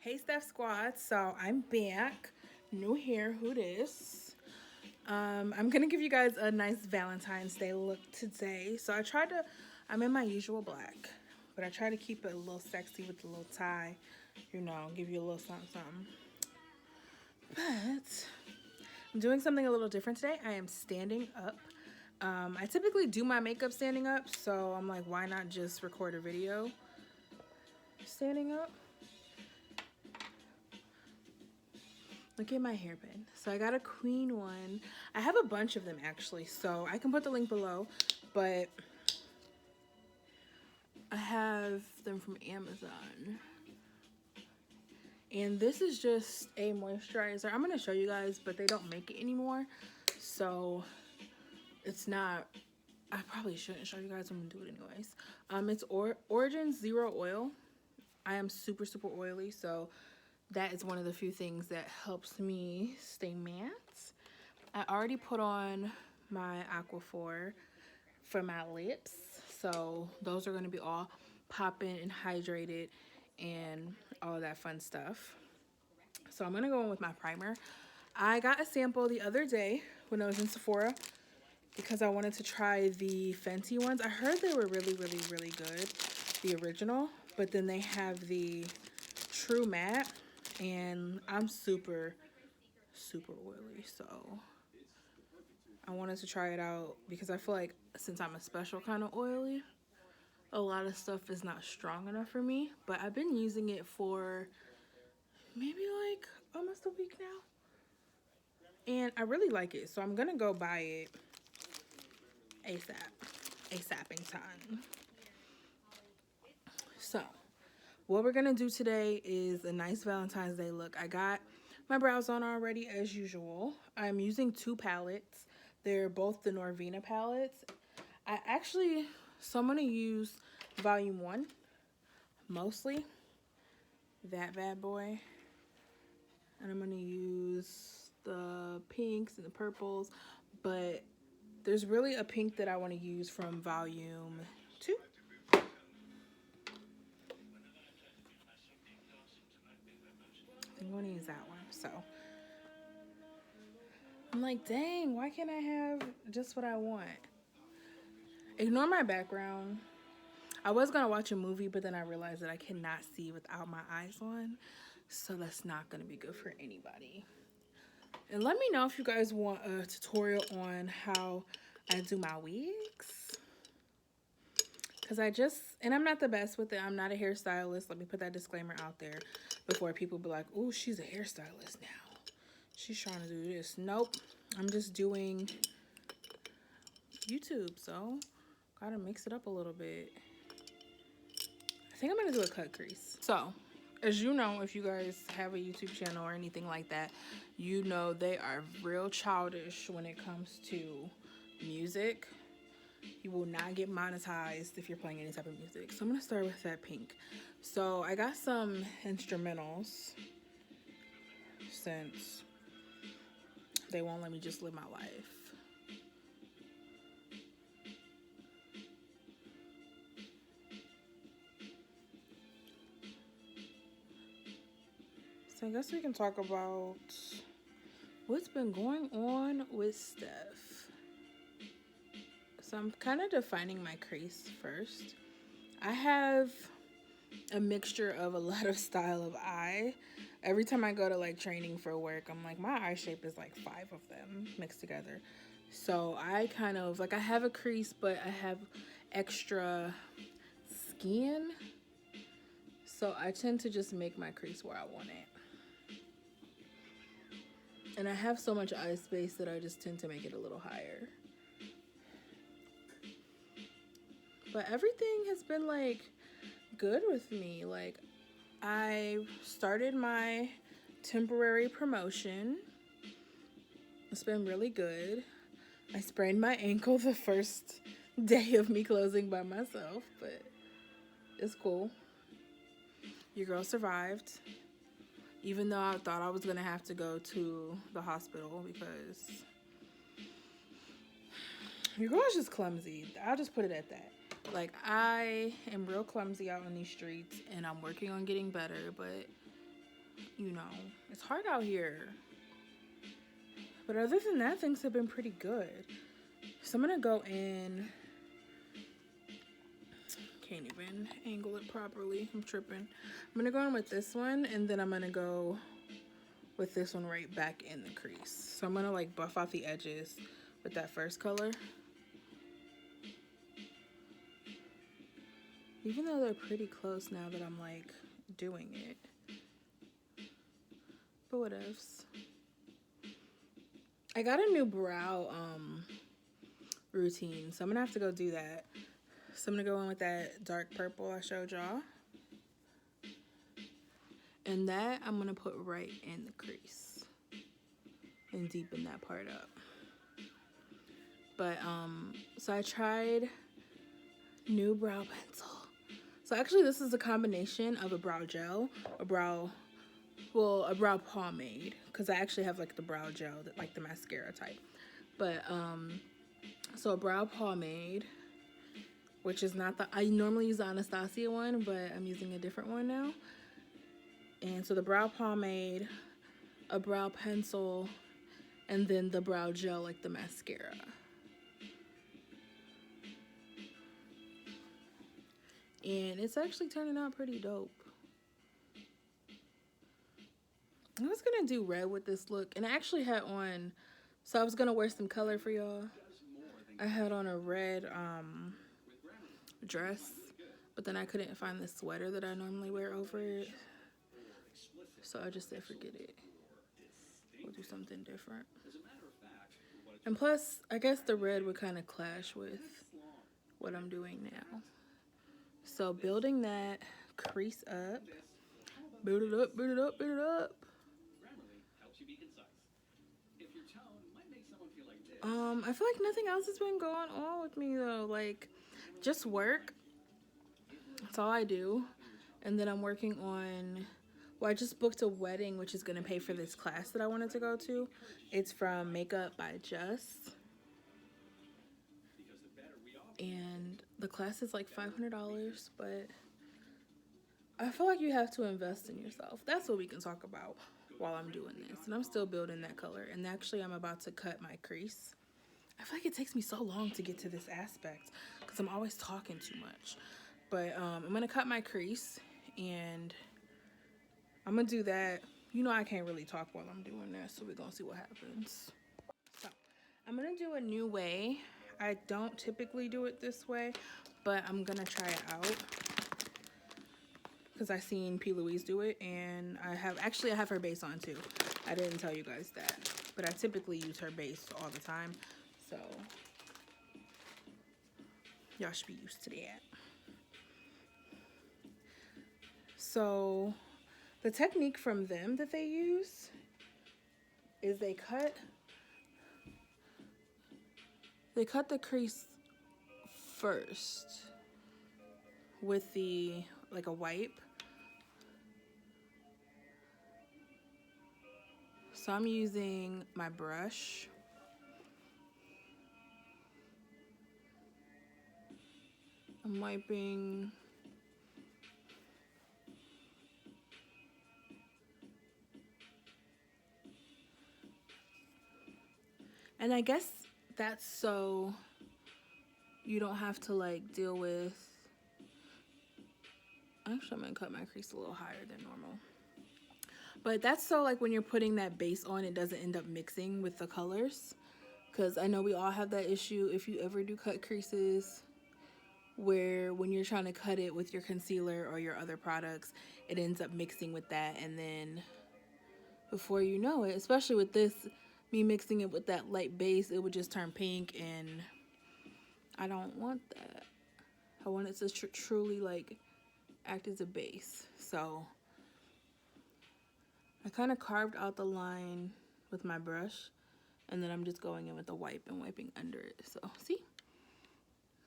Hey Steph Squad, so I'm back. New hair, who this? I'm gonna give you guys a nice Valentine's Day look today. I'm in my usual black, but I try to keep it a little sexy with a little tie, give you a little something, something. But I'm doing something a little different today. I am standing up. I typically do my makeup standing up, so I'm like, why not just record a video standing up? Look at my hairband. So I got a queen one. I have a bunch of them actually, so I can put the link below, but I have them from Amazon. And this is just a moisturizer. I'm gonna show you guys, but they don't make it anymore. So it's not, I probably shouldn't show you guys, I'm gonna do it anyways. It's Origin Zero Oil. I am super oily, so that is one of the few things that helps me stay matte. I already put on my Aquaphor for my lips, so those are going to be all popping and hydrated and all that fun stuff. So I'm going to go in with my primer. I got a sample the other day when I was in Sephora because I wanted to try the Fenty ones. I heard they were really good, the original, but then they have the True Matte, and I'm super oily, so I wanted to try it out because I feel like since I'm a special kind of oily, a lot of stuff is not strong enough for me. But I've been using it for maybe like almost a week now, and I really like it, so I'm gonna go buy it ASAPing time. So what we're gonna do today is a nice Valentine's Day look. I got my brows on already as usual. I'm using two palettes. They're both the Norvina palettes. So I'm gonna use volume 1 mostly, that bad boy, and I'm gonna use the pinks and the purples, but there's really a pink that I want to use from volume 2. I'm going to use that one. So I'm like, dang, why can't I have just what I want? Ignore my background. I was going to watch a movie, but then I realized that I cannot see without my eyes on. So that's not going to be good for anybody. And let me know if you guys want a tutorial on how I do my wigs. Because I'm not the best with it. I'm not a hairstylist. Let me put that disclaimer out there before people be like, oh, she's a hairstylist now. She's trying to do this. Nope. I'm just doing YouTube, so gotta mix it up a little bit. I think I'm gonna do a cut crease. So, as you know, if you guys have a YouTube channel or anything like that, you know they are real childish when it comes to music. You will not get monetized if you're playing any type of music. So I'm gonna start with that pink. So I got some instrumentals since they won't let me just live my life. So I guess we can talk about what's been going on with Steph. So I'm kind of defining my crease first. I have a mixture of a lot of style of eye. Every time I go to like training for work, I'm like, my eye shape is like 5 of them mixed together. So I kind of like, I have a crease, but I have extra skin. So I tend to just make my crease where I want it. And I have so much eye space that I just tend to make it a little higher. But everything has been like good with me. Like, I started my temporary promotion. It's been really good. I sprained my ankle the first day of me closing by myself, but it's cool. Your girl survived. Even though I thought I was going to have to go to the hospital because your girl's just clumsy. I'll just put it at that. Like, I am real clumsy out on these streets, and I'm working on getting better, but you know, it's hard out here. But other than that, things have been pretty good. So I'm gonna go in. Can't even angle it properly. I'm tripping. I'm gonna go in with this one, and then I'm gonna go with this one right back in the crease. So I'm gonna like buff out the edges with that first color. Even though they're pretty close now that I'm like doing it. But what else? I got a new brow routine, so I'm gonna have to go do that. So I'm gonna go in with that dark purple I showed y'all. And that I'm gonna put right in the crease and deepen that part up. But so I tried new brow pencil. So actually this is a combination of a brow gel, a brow pomade, because I actually have like the brow gel, like the mascara type. But so a brow pomade, which is not I normally use the Anastasia one, but I'm using a different one now. And so the brow pomade, a brow pencil, and then the brow gel, like the mascara. And it's actually turning out pretty dope. I was gonna do red with this look, and I actually had on, so I was gonna wear some color for y'all. I had on a red dress, but then I couldn't find the sweater that I normally wear over it. So I just said, forget it. We'll do something different. And plus, I guess the red would kind of clash with what I'm doing now. So building that crease up. Build it up, build it up, build it up. I feel like nothing else has been going on with me though. Like, just work. That's all I do. And then I'm working on, well, I just booked a wedding, which is going to pay for this class that I wanted to go to. It's from Makeup by Just. And the class is like $500, but I feel like you have to invest in yourself. That's what we can talk about while I'm doing this. And I'm still building that color. And actually, I'm about to cut my crease. I feel like it takes me so long to get to this aspect because I'm always talking too much. But I'm going to cut my crease, and I'm going to do that. You know I can't really talk while I'm doing that, so we're going to see what happens. So I'm going to do a new way. I don't typically do it this way, but I'm going to try it out because I seen P. Louise do it, and I have her base on too. I didn't tell you guys that, but I typically use her base all the time, so y'all should be used to that. So the technique from them that they use is they cut the crease first with like a wipe. So I'm using my brush. I'm wiping. And I guess that's so you don't have to like deal with, actually I'm gonna cut my crease a little higher than normal. But that's so like when you're putting that base on, it doesn't end up mixing with the colors. Because I know we all have that issue if you ever do cut creases, where when you're trying to cut it with your concealer or your other products, it ends up mixing with that, and then before you know it, especially with this, me mixing it with that light base, it would just turn pink, and I don't want that. I want it to truly like act as a base. So I kind of carved out the line with my brush, and then I'm just going in with a wipe and wiping under it. So see,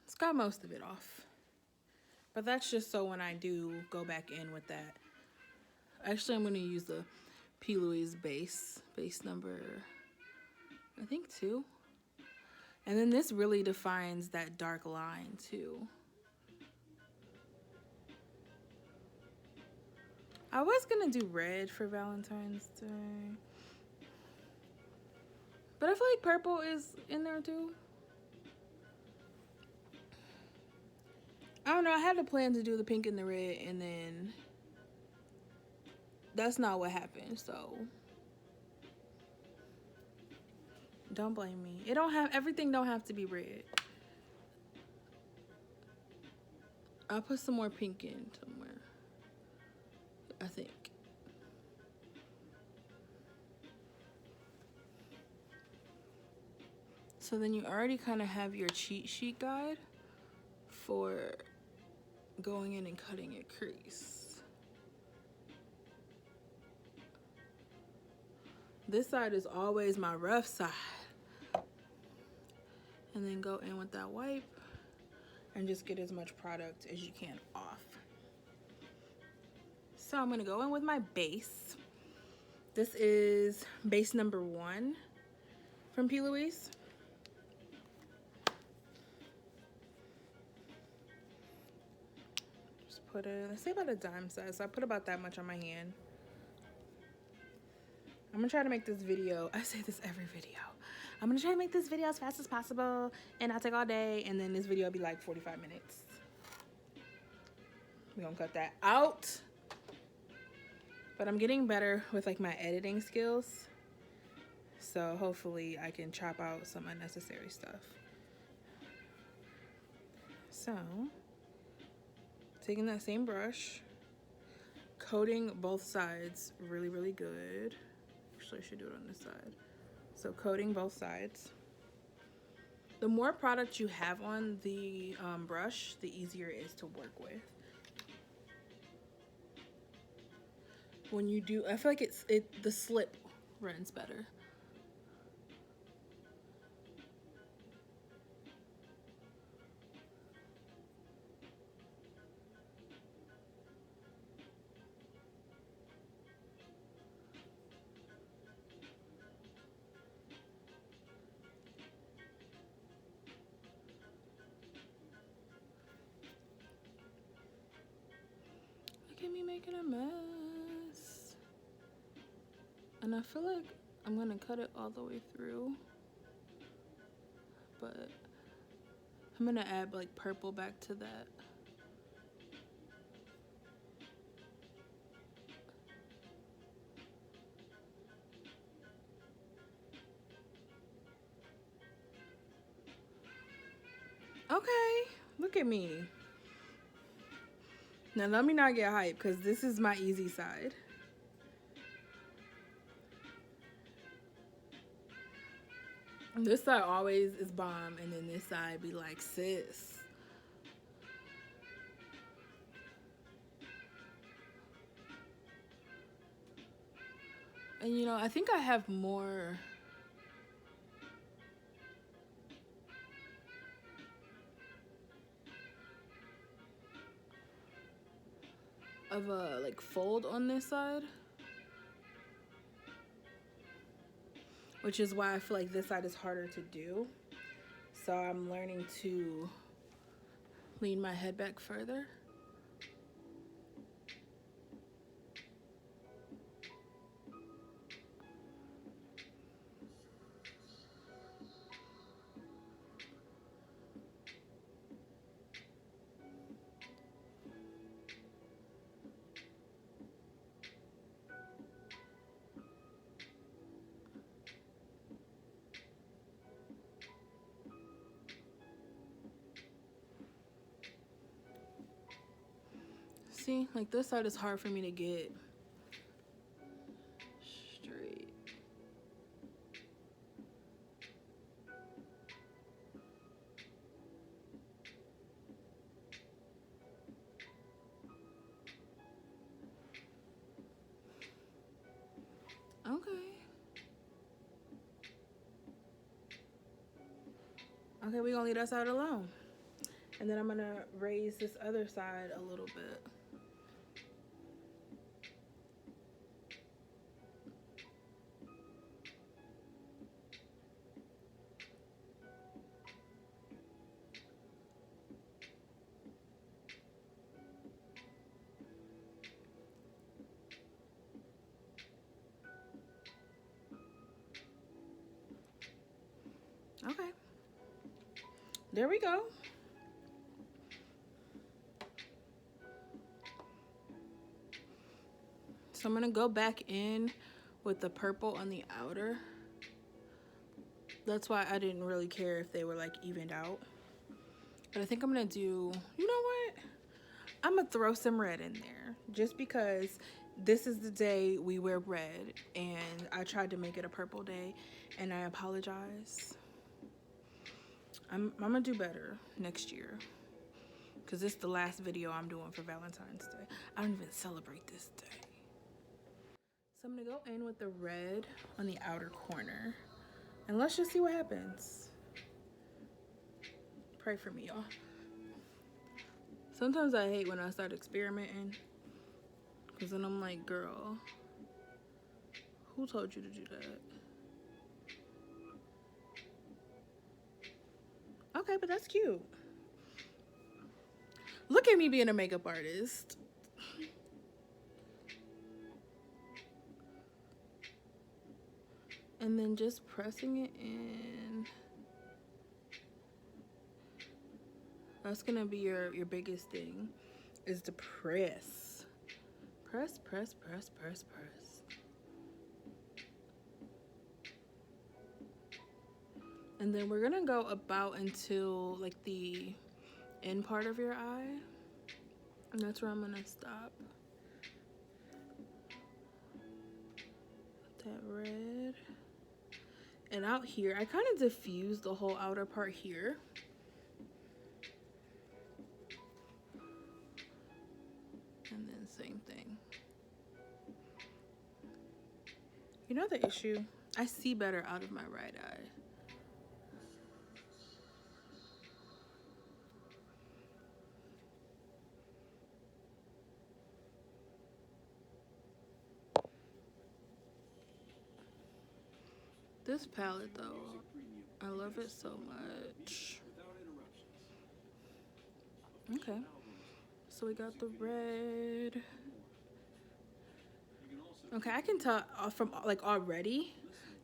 it's got most of it off, but that's just so when I do go back in with that. Actually, I'm going to use the P. Louise base number, I think 2. And then this really defines that dark line too. I was gonna do red for Valentine's Day, but I feel like purple is in there too. I don't know. I had a plan to do the pink and the red, and then that's not what happened. So don't blame me. It don't have everything. Don't have to be red. I'll put some more pink in somewhere, I think. So then you already kind of have your cheat sheet guide for going in and cutting your crease. This side is always my rough side. And then go in with that wipe and just get as much product as you can off. So I'm gonna go in with my base. This is base number 1 from P. Louise. Just put it, let's say about a dime size. So I put about that much on my hand. I'm gonna try to make this video, I say this every video, I'm gonna try to make this video as fast as possible, and I'll take all day, and then this video will be like 45 minutes. We're gonna cut that out. But I'm getting better with like my editing skills, so hopefully I can chop out some unnecessary stuff. So, taking that same brush, coating both sides really, really good. Actually, I should do it on this side. So coating both sides. The more product you have on the brush, the easier it is to work with. When you do, I feel like the slip runs better. Look at me making a mess. And I feel like I'm gonna cut it all the way through, but I'm gonna add like purple back to that. Okay, look at me. Now let me not get hyped, because this is my easy side. This side always is bomb, and then this side be like, sis. And you know, I think I have more of a like fold on this side, which is why I feel like this side is harder to do. So I'm learning to lean my head back further. See, like this side is hard for me to get straight. Okay. Okay, we're gonna leave that side alone. And then I'm gonna raise this other side a little bit. Okay. There we go. So I'm gonna go back in with the purple on the outer. That's why I didn't really care if they were like evened out. But I think I'm gonna do, you know what? I'm gonna throw some red in there just because this is the day we wear red and I tried to make it a purple day and I apologize. I'm gonna do better next year because this is the last video I'm doing for Valentine's Day. I don't even celebrate this day. So I'm gonna go in with the red on the outer corner and let's just see what happens. Pray for me, y'all. Sometimes I hate when I start experimenting because then I'm like, girl, who told you to do that? Okay, but that's cute. Look at me being a makeup artist. And then just pressing it in. That's gonna be your biggest thing, is to press. Press, press, press, press, press. And then we're gonna go about until like the end part of your eye. And that's where I'm gonna stop. That red. And out here, I kind of diffused the whole outer part here. And then same thing. You know the issue? I see better out of my right eye. This palette though, I love it so much. Okay, so we got the red. Okay, I can tell from like already,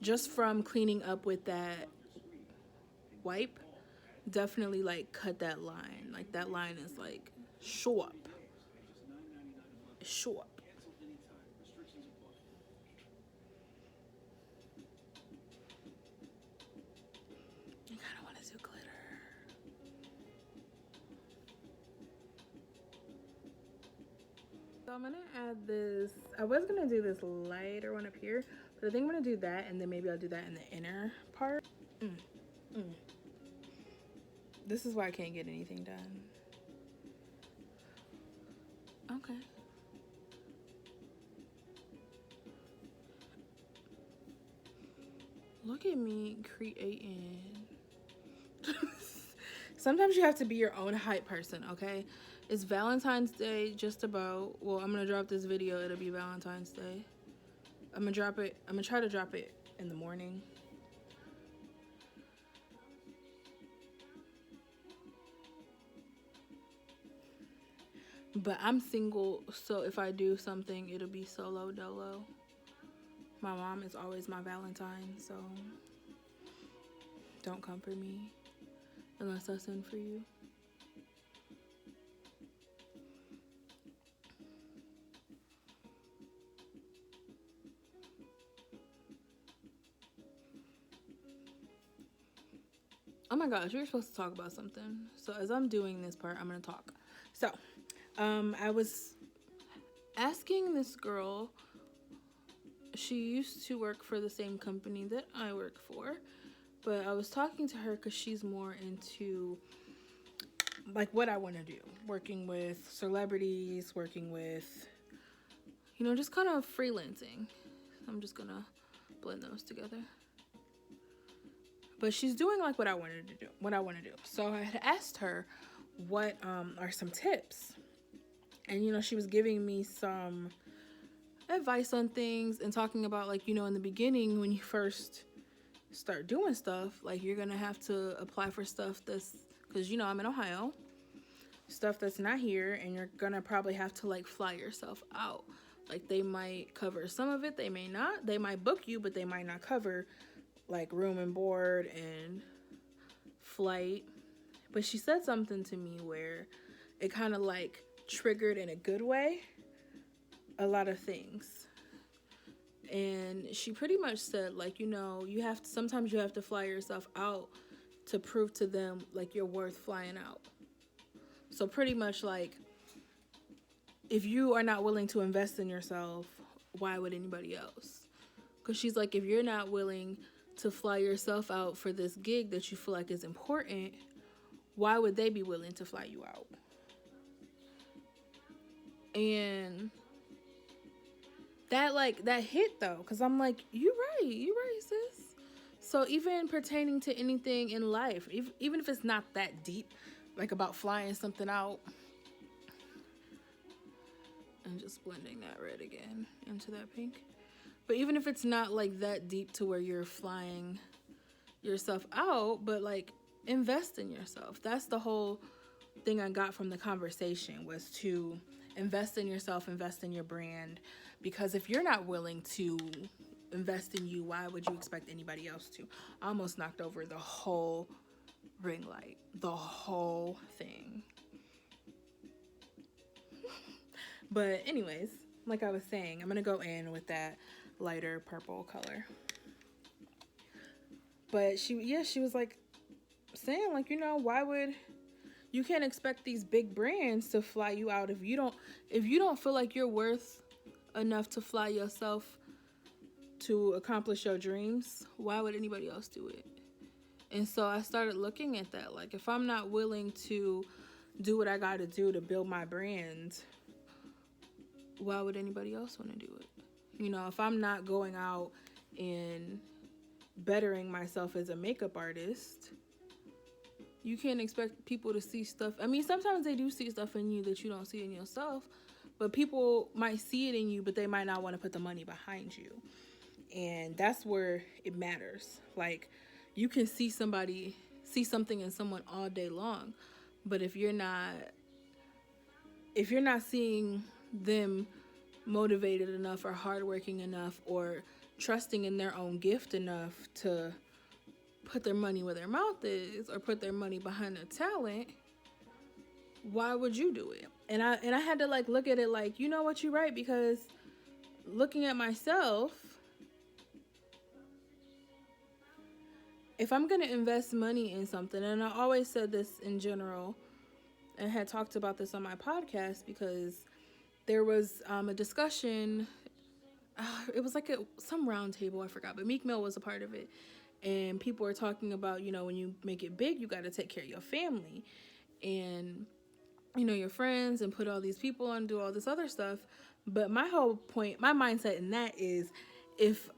just from cleaning up with that wipe, definitely like cut that line. Like that line is like sharp. Sharp. I kind of want to do glitter. So I'm gonna add this. I was gonna do this lighter one up here, but I think I'm gonna do that, and then maybe I'll do that in the inner part. This is why I can't get anything done. Okay. Look at me creating. Sometimes you have to be your own hype person, okay? It's Valentine's Day just about. Well, I'm gonna drop this video, it'll be Valentine's Day. I'm gonna try to drop it in the morning. But I'm single, so if I do something, it'll be solo dolo. My mom is always my Valentine, so don't come for me unless I send for you. Oh my gosh, we were supposed to talk about something. So as I'm doing this part, I'm gonna talk. So, I was asking this girl. She used to work for the same company that I work for, but I was talking to her because she's more into like what I want to do, working with celebrities, working with, you know, just kind of freelancing. I'm just gonna blend those together. But she's doing like what I want to do. So I had asked her what are some tips, and you know, she was giving me some advice on things and talking about, like, you know, in the beginning when you first start doing stuff, like you're gonna have to apply for stuff that's, because you know I'm in Ohio, stuff that's not here, and you're gonna probably have to like fly yourself out. Like they might cover some of it, they may not. They might book you, but they might not cover like room and board and flight, but she said something to me where it kind of like triggered in a good way a lot of things. And she pretty much said, like, you know, sometimes you have to fly yourself out to prove to them like you're worth flying out. So pretty much like, if you are not willing to invest in yourself, why would anybody else? Because she's like, if you're not willing to fly yourself out for this gig that you feel like is important, why would they be willing to fly you out? And that hit though, because I'm like, you're right, sis. So even pertaining to anything in life, even if it's not that deep, like about flying something out, and just blending that red again into that pink. But even if it's not like that deep to where you're flying yourself out, but like invest in yourself. That's the whole thing I got from the conversation, was to invest in yourself, invest in your brand. Because if you're not willing to invest in you, why would you expect anybody else to? I almost knocked over the whole ring light, the whole thing. But anyways, like I was saying, I'm going to go in with that lighter purple color. But she was like saying, like, you know, you can't expect these big brands to fly you out if you don't feel like you're worth enough to fly yourself to accomplish your dreams. Why would anybody else do it? And so I started looking at that, like, if I'm not willing to do what I got to do to build my brand, why would anybody else want to do it? You know, if I'm not going out and bettering myself as a makeup artist, you can't expect people to see stuff. I mean, sometimes they do see stuff in you that you don't see in yourself, but people might see it in you, but they might not want to put the money behind you. And that's where it matters. Like, you can see something in someone all day long, but if you're not seeing them motivated enough or hardworking enough or trusting in their own gift enough to put their money where their mouth is or put their money behind their talent, why would you do it? And I had to like look at it like, you know what, you're right, because looking at myself, if I'm going to invest money in something, and I always said this in general and had talked about this on my podcast, because there was a discussion, it was like some round table, I forgot, but Meek Mill was a part of it. And people were talking about, you know, when you make it big, you got to take care of your family and, you know, your friends, and put all these people on, do all this other stuff. But my whole point, my mindset in that is, if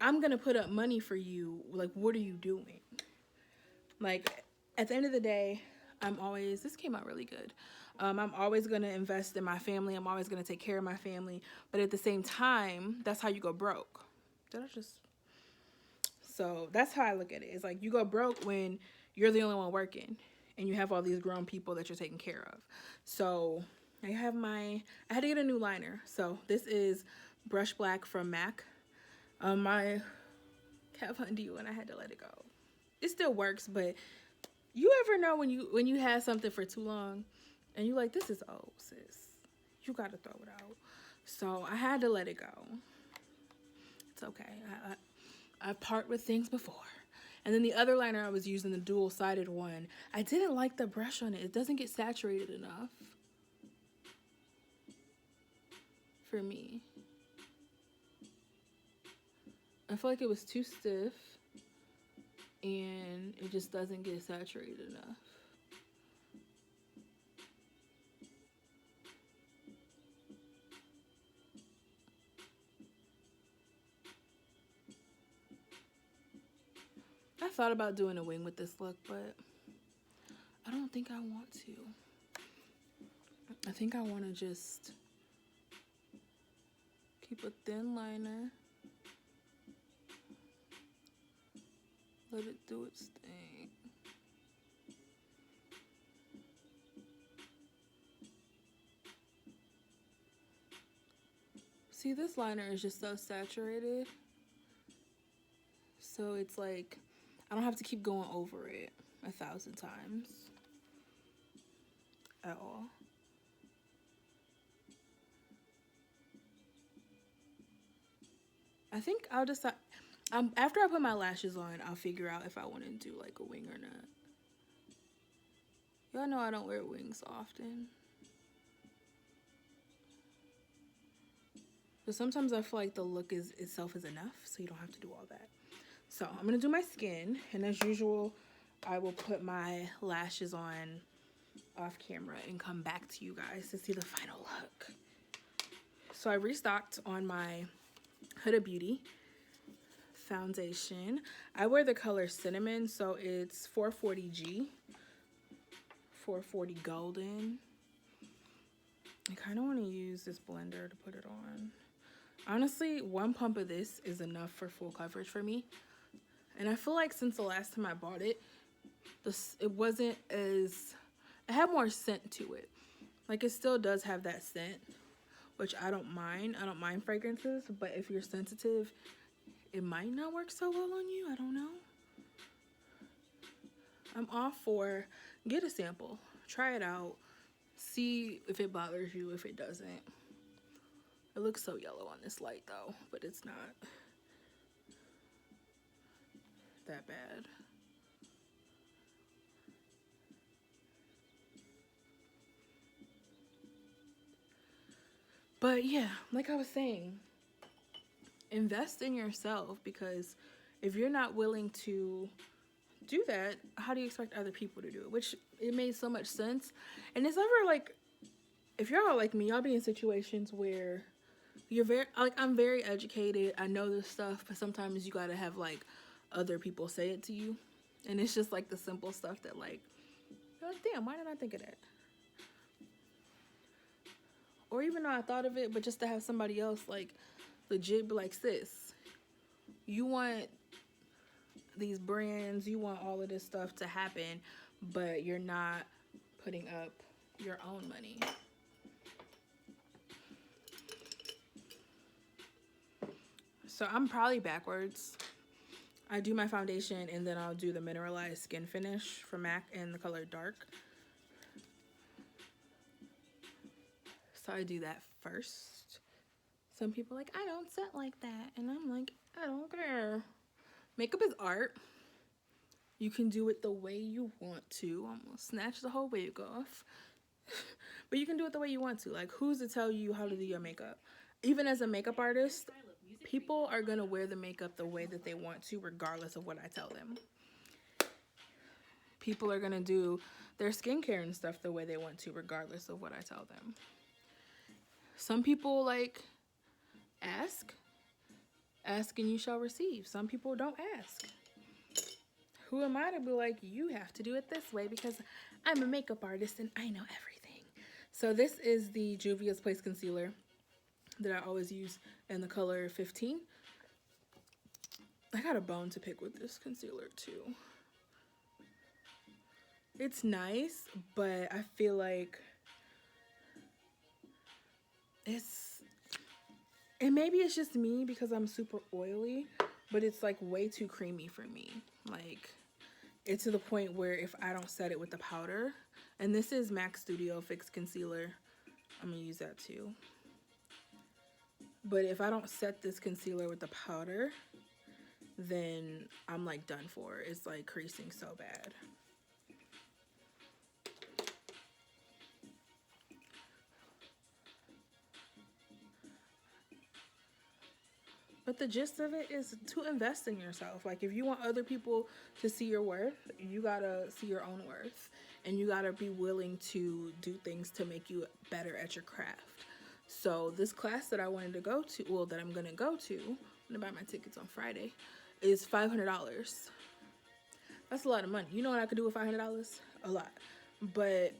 I'm going to put up money for you, like, what are you doing? Like, at the end of the day, this came out really good. I'm always going to invest in my family. I'm always going to take care of my family. But at the same time, that's how you go broke. So that's how I look at it. It's like, you go broke when you're the only one working and you have all these grown people that you're taking care of. So I had to get a new liner. So this is Brush Black from MAC. My Kat Von D one, I had to let it go. It still works, but you ever know when you had something for too long and you like, this is old, sis. You got to throw it out. So I had to let it go. It's okay. I part with things before. And then the other liner I was using, the dual-sided one, I didn't like the brush on it. It doesn't get saturated enough for me. I feel like it was too stiff and it just doesn't get saturated enough. I thought about doing a wing with this look, but I don't think I want to. I think I want to just keep a thin liner. Let it do its thing. See, this liner is just so saturated. So it's like, I don't have to keep going over it. 1,000 times at all. I think I'll decide. After I put my lashes on, I'll figure out if I want to do like a wing or not. Y'all know I don't wear wings often. But sometimes I feel like the look itself is enough, so you don't have to do all that. So I'm going to do my skin. And as usual, I will put my lashes on off camera and come back to you guys to see the final look. So I restocked on my Huda Beauty foundation. I wear the color Cinnamon, so it's 440G. 440 Golden. I kind of want to use this blender to put it on. Honestly, one pump of this is enough for full coverage for me. And I feel like since the last time I bought it, it wasn't as... It had more scent to it. Like, it still does have that scent, which I don't mind. I don't mind fragrances, but if you're sensitive, it might not work so well on you. I don't know. I'm all for get a sample. Try it out. See if it bothers you, if it doesn't. It looks so yellow on this light though, but it's not that bad. But yeah, like I was saying, invest in yourself, because if you're not willing to do that, how do you expect other people to do it? Which it made so much sense. And it's ever like, if y'all like me, y'all be in situations where you're very, like, I'm very educated, I know this stuff, but sometimes you gotta have like other people say it to you. And it's just like the simple stuff that like, you're like, damn, why didn't I think of that? Or even though I thought of it, but just to have somebody else like legit be like, sis, you want these brands, you want all of this stuff to happen, but you're not putting up your own money. So I'm probably backwards. I do my foundation and then I'll do the mineralized skin finish from MAC in the color dark. So I do that first. Some people are like, I don't set like that. And I'm like, I don't care. Makeup is art. You can do it the way you want to. I'm gonna snatch the whole wig off. But you can do it the way you want to. Like, who's to tell you how to do your makeup? Even as a makeup artist, people are gonna wear the makeup the way that they want to, regardless of what I tell them. People are gonna do their skincare and stuff the way they want to, regardless of what I tell them. Some people like ask and you shall receive. Some people don't ask. Who am I to be like, you have to do it this way because I'm a makeup artist and I know everything. So this is the Juvia's Place concealer that I always use in the color 15. I got a bone to pick with this concealer too. It's nice, but I feel like and maybe it's just me because I'm super oily, but it's like way too creamy for me. Like, it's to the point where if I don't set it with the powder, and this is MAC Studio Fix Concealer, I'm gonna use that too. But if I don't set this concealer with the powder, then I'm like done for. It's like creasing so bad. But the gist of it is to invest in yourself. Like, if you want other people to see your worth, you gotta see your own worth. And you gotta be willing to do things to make you better at your craft. So this class that I wanted to go to, well, that I'm gonna go to, I'm gonna buy my tickets on Friday, is $500. That's a lot of money. You know what I could do with $500? A lot. But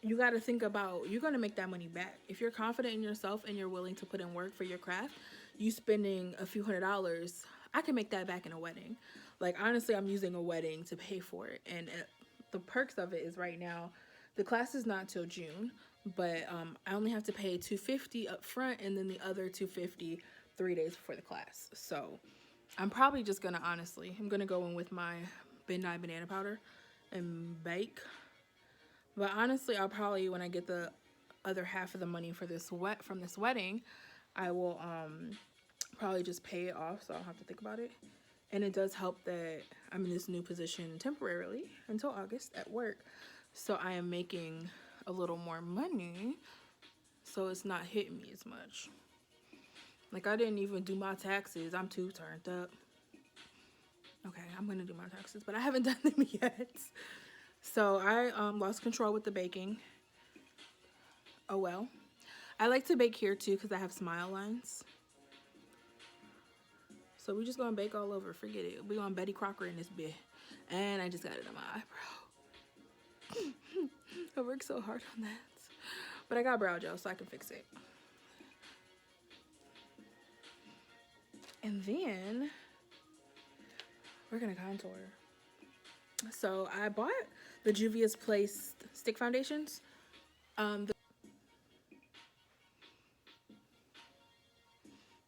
you got to think about, you're going to make that money back. If you're confident in yourself and you're willing to put in work for your craft, you spending a few $100s, I can make that back in a wedding. Like, honestly, I'm using a wedding to pay for it. And the perks of it is right now, the class is not till June, but I only have to pay $250 up front and then the other $250 3 days before the class. So I'm probably just going to, honestly, I'm going to go in with my midnight banana powder and bake. But honestly, I'll probably, when I get the other half of the money for this from this wedding, I will probably just pay it off so I don't have to think about it. And it does help that I'm in this new position temporarily until August at work. So I am making a little more money, so it's not hitting me as much. Like, I didn't even do my taxes. I'm too turned up. Okay, I'm gonna do my taxes, but I haven't done them yet. So I lost control with the baking. Oh well. I like to bake here too because I have smile lines. So we just gonna bake all over. Forget it. We gonna Betty Crocker in this bit. And I just got it on my eyebrow. I worked so hard on that. But I got brow gel so I can fix it. And then we're gonna contour. So I bought the Juvia's Place stick foundations.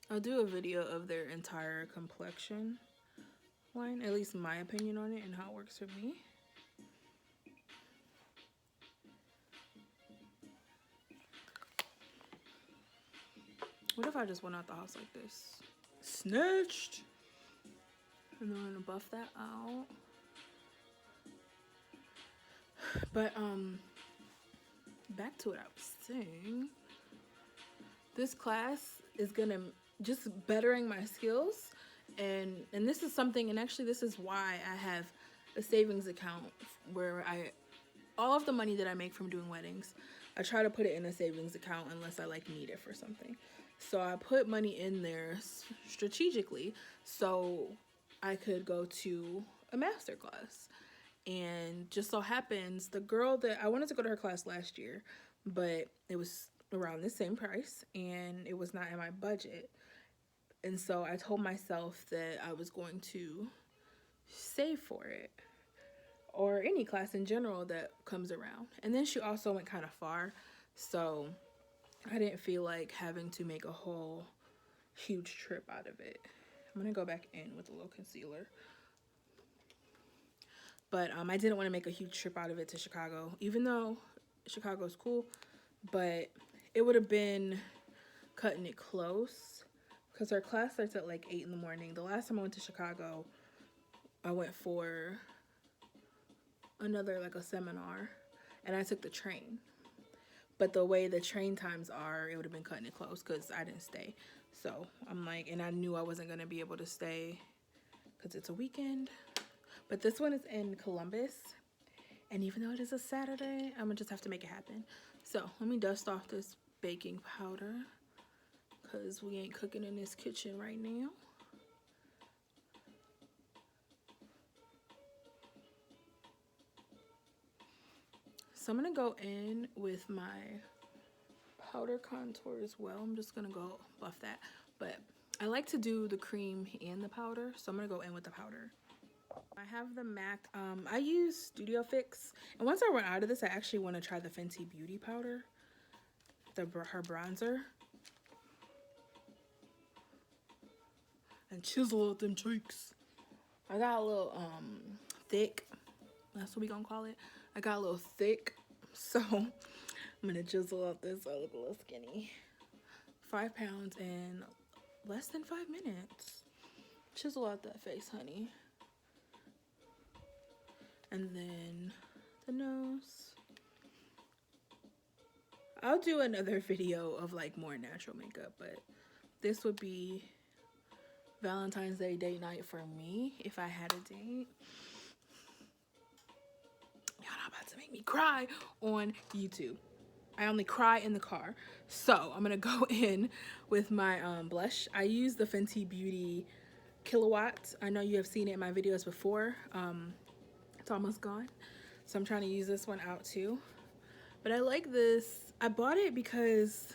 I'll do a video of their entire complexion line, at least my opinion on it and how it works for me. What if I just went out the house like this? Snatched! And then I'm gonna buff that out. But, back to what I was saying. This class is gonna just bettering my skills. And this is something, and actually this is why I have a savings account where all of the money that I make from doing weddings, I try to put it in a savings account unless I like need it for something. So I put money in there strategically so I could go to a master class. And just so happens, the girl that I wanted to go to her class last year, but it was around the same price and it was not in my budget. And so I told myself that I was going to save for it, or any class in general that comes around. And then she also went kind of far, so I didn't feel like having to make a whole huge trip out of it. I'm gonna go back in with a little concealer. But I didn't want to make a huge trip out of it to Chicago, even though Chicago's cool. But it would have been cutting it close because our class starts at like 8 in the morning. The last time I went to Chicago, I went for another like a seminar and I took the train. But the way the train times are, it would have been cutting it close because I didn't stay. So I'm like, and I knew I wasn't going to be able to stay because it's a weekend. But this one is in Columbus. And even though it is a Saturday, I'm going to just have to make it happen. So let me dust off this baking powder because we ain't cooking in this kitchen right now. So I'm going to go in with my powder contour as well. I'm just going to go buff that. But I like to do the cream and the powder, so I'm going to go in with the powder. I have the MAC. I use Studio Fix. And once I run out of this, I actually want to try the Fenty Beauty powder. Her bronzer. And chisel out them cheeks. I got a little thick. That's what we gonna call it. I got a little thick. So I'm gonna chisel out this so I look a little skinny. 5 pounds in less than 5 minutes. Chisel out that face, honey. And then the nose. I'll do another video of like more natural makeup, but this would be Valentine's Day date night for me if I had a date. Y'all not about to make me cry on YouTube. I only cry in the car. So I'm gonna go in with my blush. I use the Fenty Beauty Kilowatt. I know you have seen it in my videos before. It's almost gone. So I'm trying to use this one out too. But I like this. I bought it because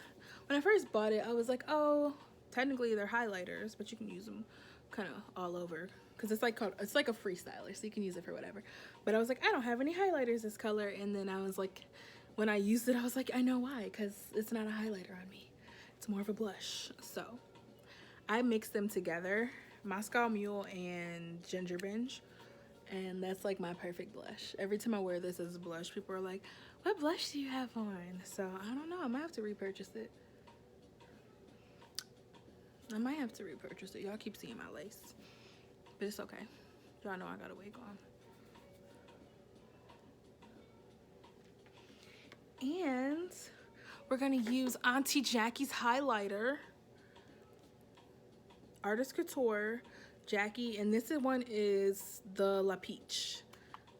when I first bought it, I was like, oh, technically they're highlighters, but you can use them kind of all over. Because it's like a freestyler, so you can use it for whatever. But I was like, I don't have any highlighters this color. And then I was like, when I used it, I was like, I know why. Because it's not a highlighter on me. It's more of a blush. So I mixed them together. Moscow Mule and Ginger Binge. And that's like my perfect blush. Every time I wear this as a blush, people are like, what blush do you have on? So I don't know, I might have to repurchase it. Y'all keep seeing my lace, but it's okay. Y'all know I got a wig on. And we're gonna use Auntie Jackie's highlighter. Artist Couture, Jackie, and this one is the La Peach.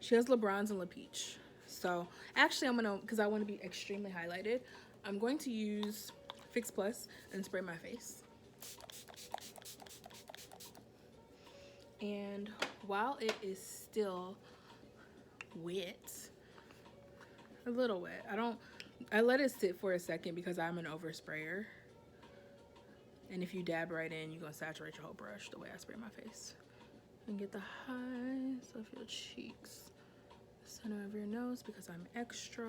She has LeBron's and La Peach. So actually I'm gonna, because I want to be extremely highlighted, I'm going to use Fix Plus and spray my face. And while it is still wet, a little wet, I let it sit for a second because I'm an oversprayer. And if you dab right in, you're gonna saturate your whole brush the way I spray my face. And get the highs of your cheeks, the center of your nose because I'm extra.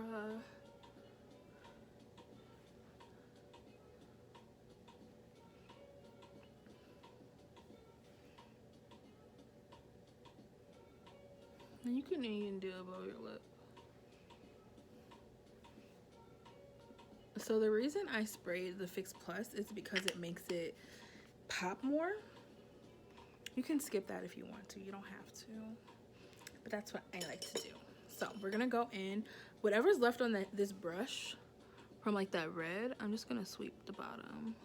And you can even do it above your lip. So the reason I sprayed the Fix Plus is because it makes it pop more. You can skip that if you want to. You don't have to. But that's what I like to do. So we're going to go in. Whatever's left on this brush from like that red, I'm just going to sweep the bottom.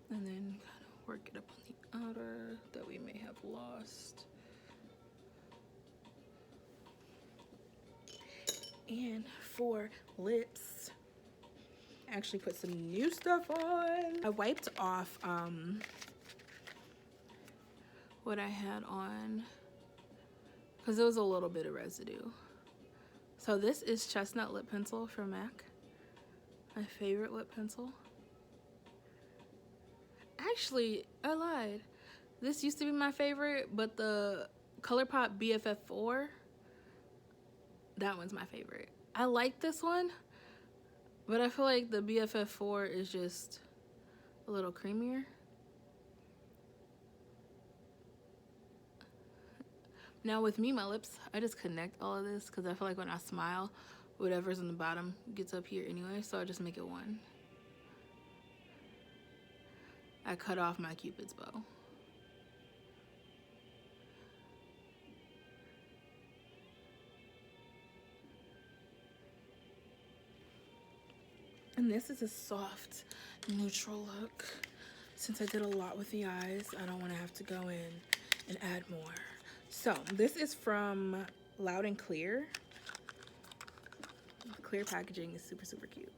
And then kind of work it up on the outer that we may have lost. And for lips, I actually put some new stuff on. I wiped off what I had on because there was a little bit of residue. So this is Chestnut Lip Pencil from MAC. My favorite lip pencil. Actually, I lied. This used to be my favorite, but the ColourPop BFF4, that one's my favorite. I like this one, but I feel like the BFF4 is just a little creamier. Now with me, my lips, I just connect all of this because I feel like when I smile, whatever's in the bottom gets up here anyway, so I just make it one. I cut off my Cupid's bow. And this is a soft, neutral look. Since I did a lot with the eyes, I don't want to have to go in and add more. So this is from Loud and Clear. The clear packaging is super, super cute.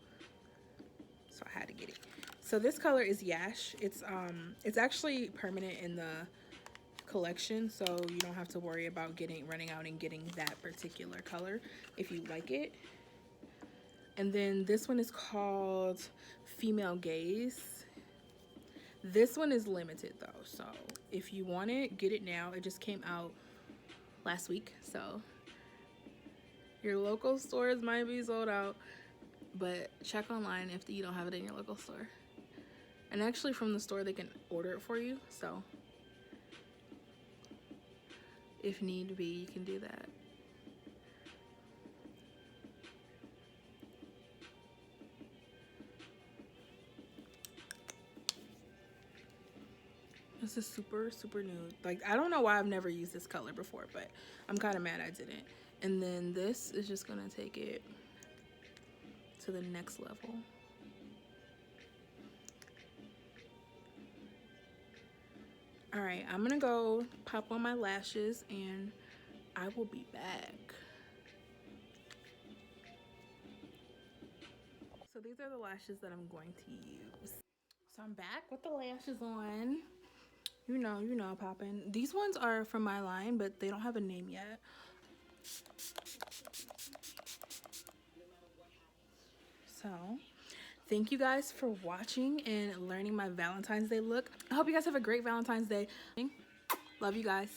So I had to get it. So this color is Yash. It's actually permanent in the collection, so you don't have to worry about running out and getting that particular color if you like it. And then this one is called Female Gaze. This one is limited though, so if you want it, get it now. It just came out last week, so your local stores might be sold out, but check online if you don't have it in your local store. And actually from the store they can order it for you, so if need be, you can do that. This is super, super nude. Like, I don't know why I've never used this color before, but I'm kind of mad I didn't. And then this is just gonna take it to the next level. All right, I'm gonna go pop on my lashes and I will be back. So these are the lashes that I'm going to use. So I'm back with the lashes on. You know, popping. These ones are from my line, but they don't have a name yet. So, thank you guys for watching and learning my Valentine's Day look. I hope you guys have a great Valentine's Day. Love you guys.